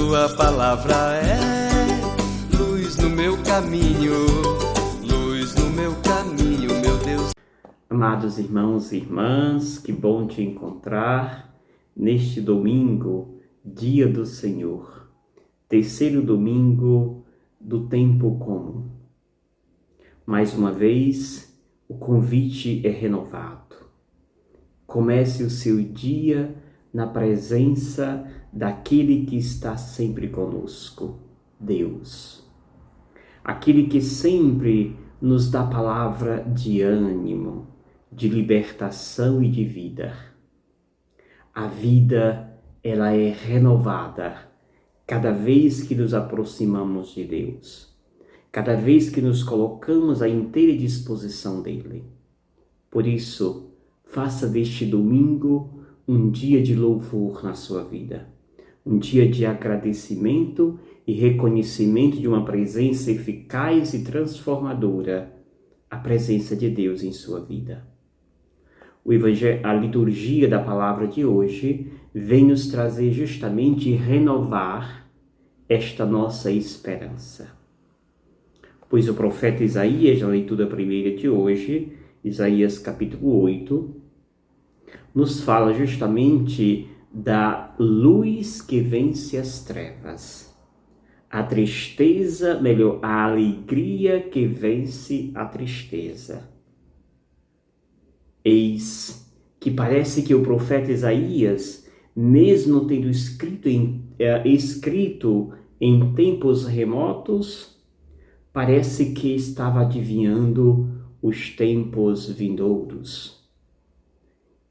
tua palavra é luz no meu caminho, luz no meu caminho, meu Deus. Amados irmãos e irmãs, que bom te encontrar neste domingo, dia do Senhor, terceiro domingo do tempo comum. Mais uma vez, o convite é renovado. Comece o seu dia na presença daquele que está sempre conosco, Deus. Aquele que sempre nos dá palavra de ânimo, de libertação e de vida. A vida, ela é renovada cada vez que nos aproximamos de Deus, cada vez que nos colocamos à inteira disposição dele. Por isso, faça deste domingo um dia de louvor na sua vida, um dia de agradecimento e reconhecimento de uma presença eficaz e transformadora, a presença de Deus em sua vida. A liturgia da palavra de hoje vem nos trazer justamente renovar esta nossa esperança. Pois o profeta Isaías, na leitura primeira de hoje, Isaías capítulo 8, nos fala justamente da luz que vence as trevas. A tristeza, melhor, a alegria que vence a tristeza. Eis que parece que o profeta Isaías, mesmo tendo escrito em tempos remotos, parece que estava adivinhando os tempos vindouros.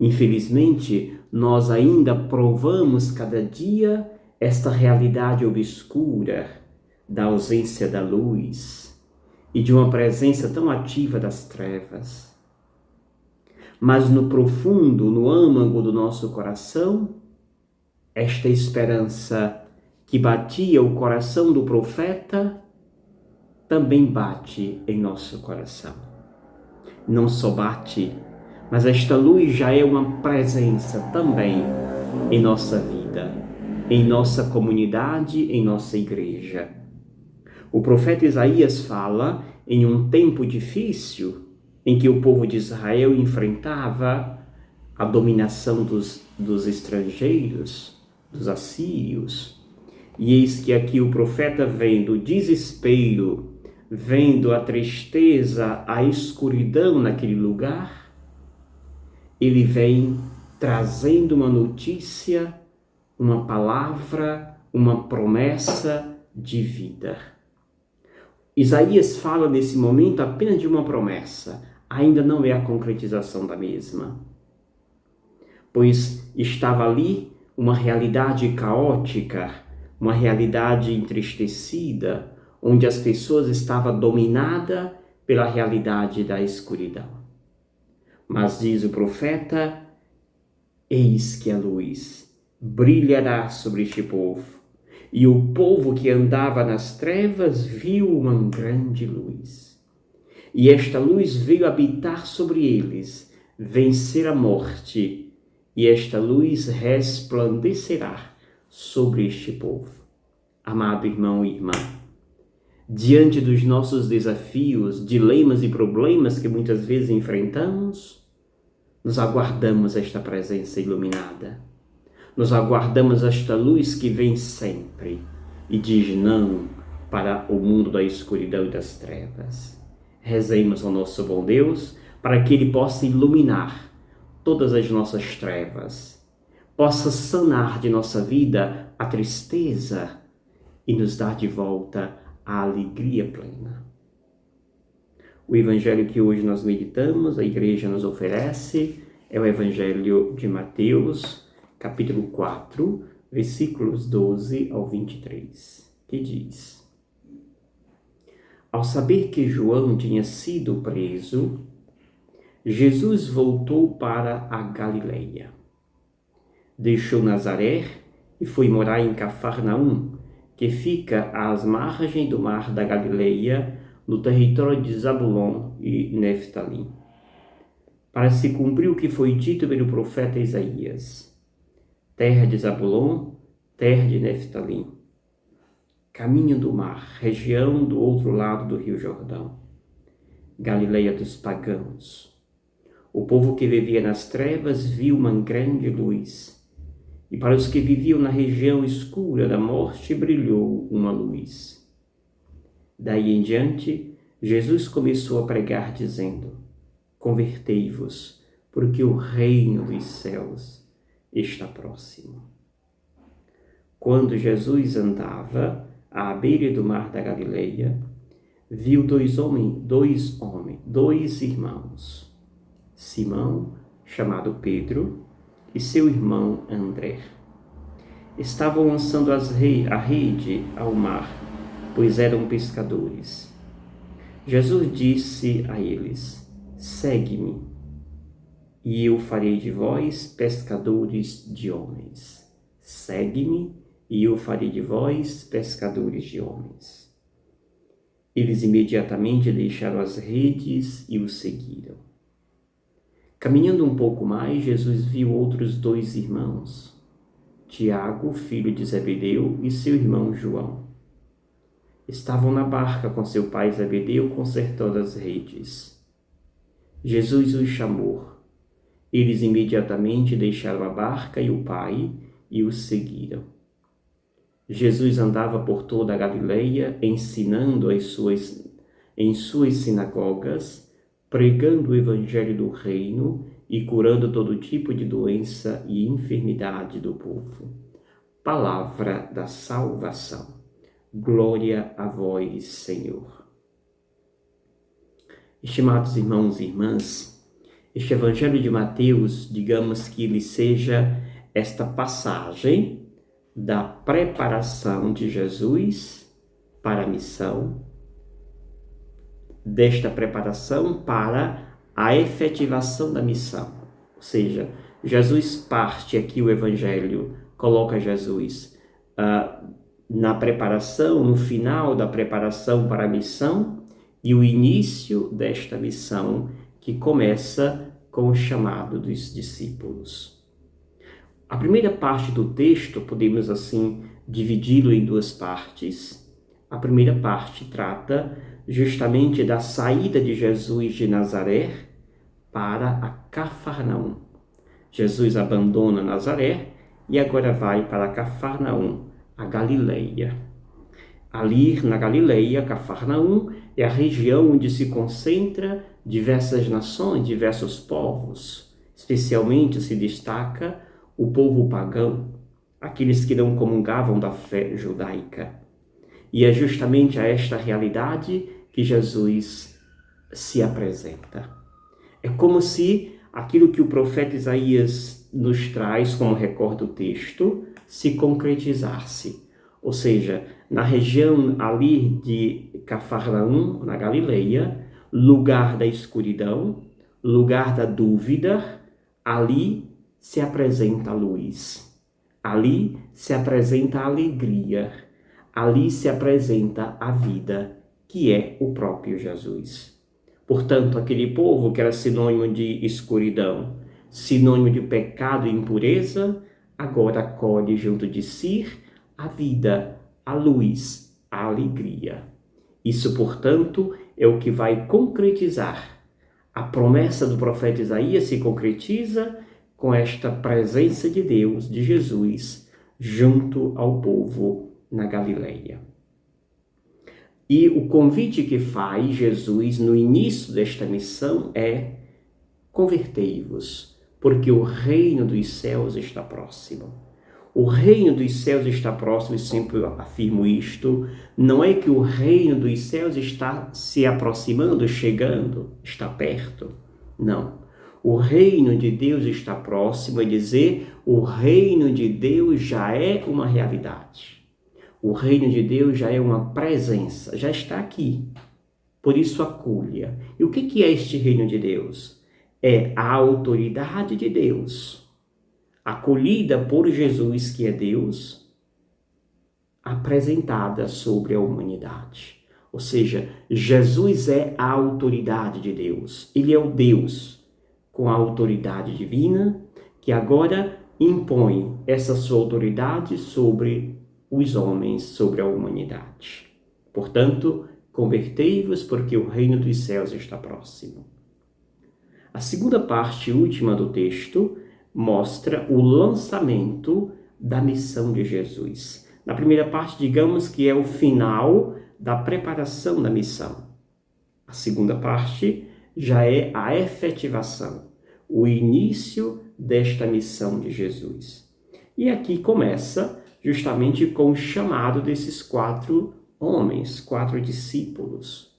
Infelizmente, nós ainda provamos cada dia esta realidade obscura da ausência da luz e de uma presença tão ativa das trevas. Mas no profundo, no âmago do nosso coração, esta esperança que batia o coração do profeta também bate em nosso coração. Não só bate, mas esta luz já é uma presença também em nossa vida, em nossa comunidade, em nossa igreja. O profeta Isaías fala em um tempo difícil em que o povo de Israel enfrentava a dominação dos estrangeiros, dos assírios. E eis que aqui o profeta, vendo o desespero, vendo a tristeza, a escuridão naquele lugar, ele vem trazendo uma notícia, uma palavra, uma promessa de vida. Isaías fala nesse momento apenas de uma promessa, ainda não é a concretização da mesma. Pois estava ali uma realidade caótica, uma realidade entristecida, onde as pessoas estavam dominadas pela realidade da escuridão. Mas diz o profeta, eis que a luz brilhará sobre este povo, e o povo que andava nas trevas viu uma grande luz. E esta luz veio habitar sobre eles, vencer a morte, e esta luz resplandecerá sobre este povo. Amado irmão e irmã, diante dos nossos desafios, dilemas e problemas que muitas vezes enfrentamos, nos aguardamos esta presença iluminada. Nos aguardamos esta luz que vem sempre e diz não para o mundo da escuridão e das trevas. Rezemos ao nosso bom Deus para que Ele possa iluminar todas as nossas trevas, possa sanar de nossa vida a tristeza e nos dar de volta a alegria plena. O evangelho que hoje nós meditamos, a igreja nos oferece, é o evangelho de Mateus, capítulo 4, versículos 12 ao 23, que diz: Ao saber que João tinha sido preso, Jesus voltou para a Galileia. Deixou Nazaré e foi morar em Cafarnaum, que fica às margens do mar da Galileia, no território de Zabulon e Neftalí, para se cumprir o que foi dito pelo profeta Isaías: terra de Zabulon, terra de Neftalí, caminho do mar, região do outro lado do Rio Jordão, Galileia dos pagãos. O povo que vivia nas trevas viu uma grande luz, e para os que viviam na região escura da morte brilhou uma luz. Daí em diante, Jesus começou a pregar dizendo: convertei-vos, porque o reino dos céus está próximo. Quando Jesus andava à beira do mar da Galileia, viu dois irmãos, Simão, chamado Pedro, e seu irmão André. Estavam lançando a rede ao mar, pois eram pescadores. Jesus disse a eles: segue-me, e eu farei de vós pescadores de homens. Segue-me, e eu farei de vós pescadores de homens. Eles imediatamente deixaram as redes e o seguiram. Caminhando um pouco mais, Jesus viu outros dois irmãos, Tiago, filho de Zebedeu, e seu irmão João. Estavam na barca com seu pai Zebedeu, consertando as redes. Jesus os chamou. Eles imediatamente deixaram a barca e o pai e o seguiram. Jesus andava por toda a Galileia, ensinando em suas sinagogas, pregando o evangelho do reino e curando todo tipo de doença e enfermidade do povo. Palavra da salvação. Glória a vós, Senhor. Estimados irmãos e irmãs, este evangelho de Mateus, digamos que ele seja esta passagem da preparação de Jesus para a missão, desta preparação para a efetivação da missão. Ou seja, Jesus parte aqui, o Evangelho coloca Jesus na preparação, no final da preparação para a missão e o início desta missão que começa com o chamado dos discípulos. A primeira parte do texto, podemos assim dividi-lo em duas partes. A primeira parte trata justamente da saída de Jesus de Nazaré para a Cafarnaum. Jesus abandona Nazaré e agora vai para Cafarnaum, a Galileia. Ali na Galileia, Cafarnaum é a região onde se concentra diversas nações, diversos povos. Especialmente se destaca o povo pagão, aqueles que não comungavam da fé judaica. E é justamente a esta realidade que Jesus se apresenta. É como se aquilo que o profeta Isaías nos traz, como recorda o texto, se concretizasse. Ou seja, na região ali de Cafarnaum, na Galileia, lugar da escuridão, lugar da dúvida, ali se apresenta a luz. Ali se apresenta a alegria. Ali se apresenta a vida, que é o próprio Jesus. Portanto, aquele povo que era sinônimo de escuridão, sinônimo de pecado e impureza, agora acolhe junto de si a vida, a luz, a alegria. Isso, portanto, é o que vai concretizar. A promessa do profeta Isaías se concretiza com esta presença de Deus, de Jesus, junto ao povo na Galileia. E o convite que faz Jesus no início desta missão é: convertei-vos, porque o reino dos céus está próximo. O reino dos céus está próximo, e sempre afirmo isto, não é que o reino dos céus está se aproximando, chegando, está perto. Não. O reino de Deus está próximo, é dizer, o reino de Deus já é uma realidade. O reino de Deus já é uma presença, já está aqui. Por isso acolha. E o que é este reino de Deus? É a autoridade de Deus, acolhida por Jesus, que é Deus, apresentada sobre a humanidade. Ou seja, Jesus é a autoridade de Deus. Ele é o Deus com a autoridade divina, que agora impõe essa sua autoridade sobre os homens sobre a humanidade. Portanto, convertei-vos, porque o reino dos céus está próximo. A segunda parte última do texto mostra o lançamento da missão de Jesus. Na primeira parte, digamos que é o final da preparação da missão. A segunda parte já é a efetivação, o início desta missão de Jesus. E aqui começa justamente com o chamado desses 4 homens, 4 discípulos.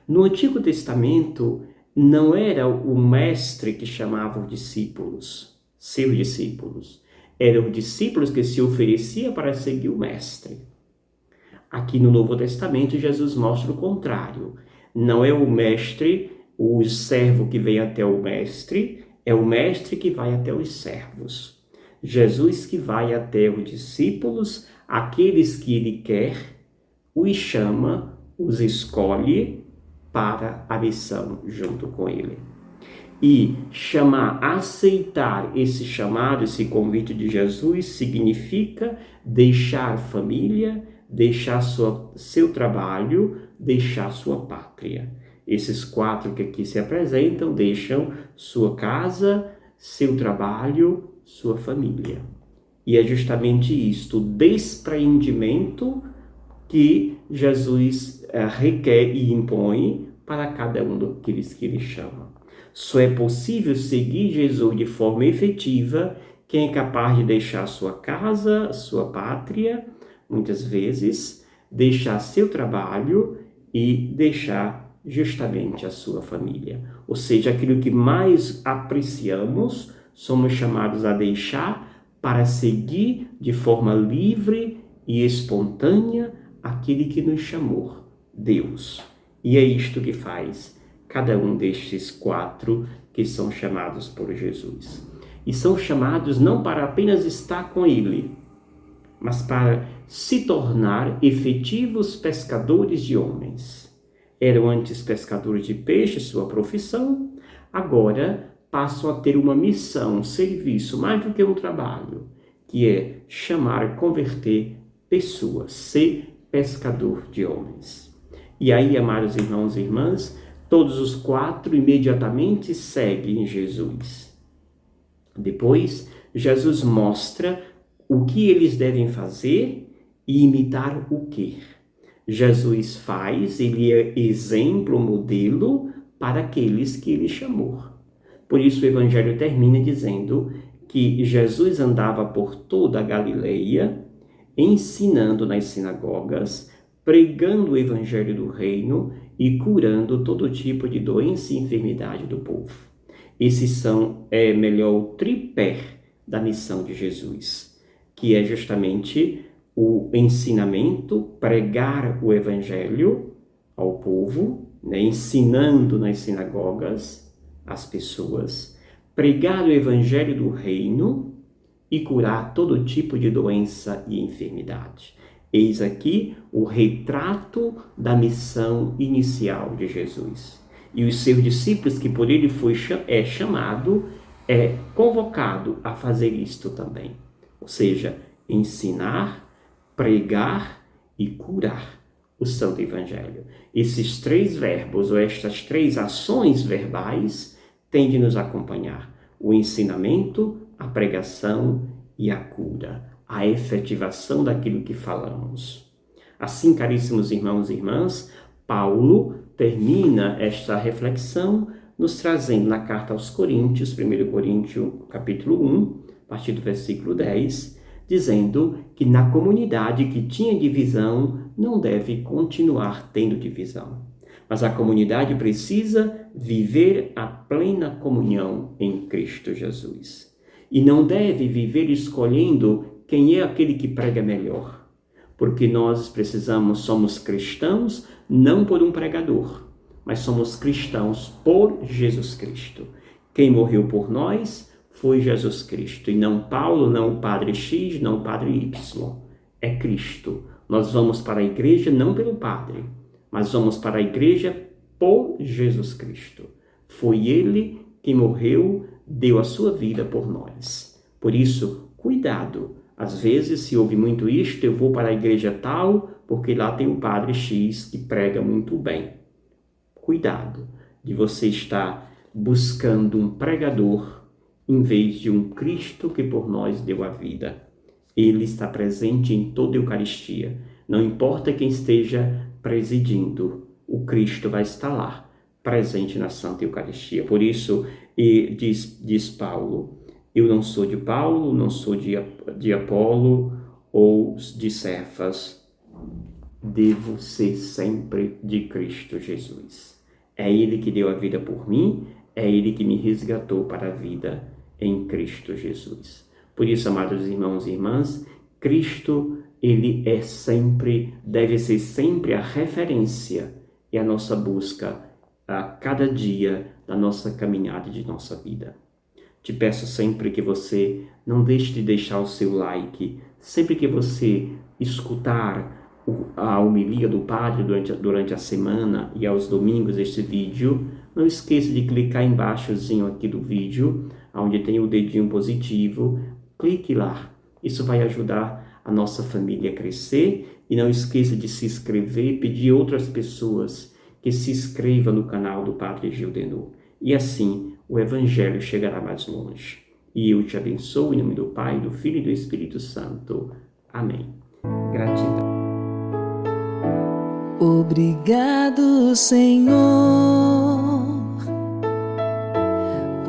No Antigo Testamento, não era o mestre que chamava os discípulos, seus discípulos. Eram os discípulos que se ofereciam para seguir o mestre. Aqui no Novo Testamento, Jesus mostra o contrário. Não é o mestre, o servo que vem até o mestre, é o mestre que vai até os servos. Jesus que vai até os discípulos, aqueles que ele quer, os chama, os escolhe para a missão junto com ele. E aceitar esse chamado, esse convite de Jesus, significa deixar família, deixar seu trabalho, deixar sua pátria. Esses 4 que aqui se apresentam deixam sua casa, seu trabalho, sua família. E é justamente isto, o despreendimento que Jesus requer e impõe para cada um daqueles que ele chama. Só é possível seguir Jesus de forma efetiva quem é capaz de deixar sua casa, sua pátria, muitas vezes, deixar seu trabalho e deixar justamente a sua família. Ou seja, aquilo que mais apreciamos, somos chamados a deixar para seguir de forma livre e espontânea aquele que nos chamou, Deus. E é isto que faz cada um destes 4 que são chamados por Jesus. E são chamados não para apenas estar com ele, mas para se tornar efetivos pescadores de homens. Eram antes pescadores de peixe, sua profissão, agora passam a ter uma missão, um serviço, mais do que um trabalho, que é chamar, converter pessoas, ser pescador de homens. E aí, amados irmãos e irmãs, todos os 4 imediatamente seguem Jesus. Depois, Jesus mostra o que eles devem fazer e imitar o quê. Jesus faz, ele é exemplo, modelo para aqueles que ele chamou. Por isso o Evangelho termina dizendo que Jesus andava por toda a Galileia, ensinando nas sinagogas, pregando o Evangelho do Reino e curando todo tipo de doença e enfermidade do povo. Esses são, o tripé da missão de Jesus, que é justamente o ensinamento, pregar o Evangelho ao povo, ensinando nas sinagogas as pessoas, pregar o Evangelho do Reino e curar todo tipo de doença e enfermidade. Eis aqui o retrato da missão inicial de Jesus. E os seus discípulos, que por ele é convocado a fazer isto também. Ou seja, ensinar, pregar e curar o Santo Evangelho. Esses 3 verbos, ou estas 3 ações verbais, têm de nos acompanhar. O ensinamento, a pregação e a cura, a efetivação daquilo que falamos. Assim, caríssimos irmãos e irmãs, Paulo termina esta reflexão nos trazendo na carta aos Coríntios, 1 Coríntios capítulo 1, a partir do versículo 10, dizendo que na comunidade que tinha divisão não deve continuar tendo divisão. Mas a comunidade precisa viver a plena comunhão em Cristo Jesus. E não deve viver escolhendo quem é aquele que prega melhor. Porque nós somos cristãos não por um pregador, mas somos cristãos por Jesus Cristo. Quem morreu por nós foi Jesus Cristo, e não Paulo, não o Padre X, não o Padre Y. É Cristo. Nós vamos para a igreja não pelo Padre, mas vamos para a igreja por Jesus Cristo. Foi Ele que morreu, deu a sua vida por nós. Por isso, cuidado Às vezes, se ouve muito isto, eu vou para a igreja tal, porque lá tem o padre X que prega muito bem. Cuidado de você estar buscando um pregador em vez de um Cristo que por nós deu a vida. Ele está presente em toda a Eucaristia. Não importa quem esteja presidindo, o Cristo vai estar lá, presente na Santa Eucaristia. Por isso, diz Paulo, eu não sou de Paulo, não sou de Apolo ou de Cefas, devo ser sempre de Cristo Jesus. É Ele que deu a vida por mim, é Ele que me resgatou para a vida em Cristo Jesus. Por isso, amados irmãos e irmãs, Cristo, Ele deve ser sempre a referência e a nossa busca a cada dia da nossa caminhada e de nossa vida. Te peço sempre que você não deixe de deixar o seu like, sempre que você escutar a homilia do Padre durante a semana e aos domingos este vídeo, não esqueça de clicar embaixozinho aqui do vídeo, onde tem o dedinho positivo, clique lá. Isso vai ajudar a nossa família a crescer e não esqueça de se inscrever e pedir outras pessoas que se inscrevam no canal do Padre Gildenor. E assim o Evangelho chegará mais longe. E eu te abençoo em nome do Pai, do Filho e do Espírito Santo. Amém. Gratidão. Obrigado, Senhor,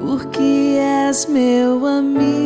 porque és meu amigo.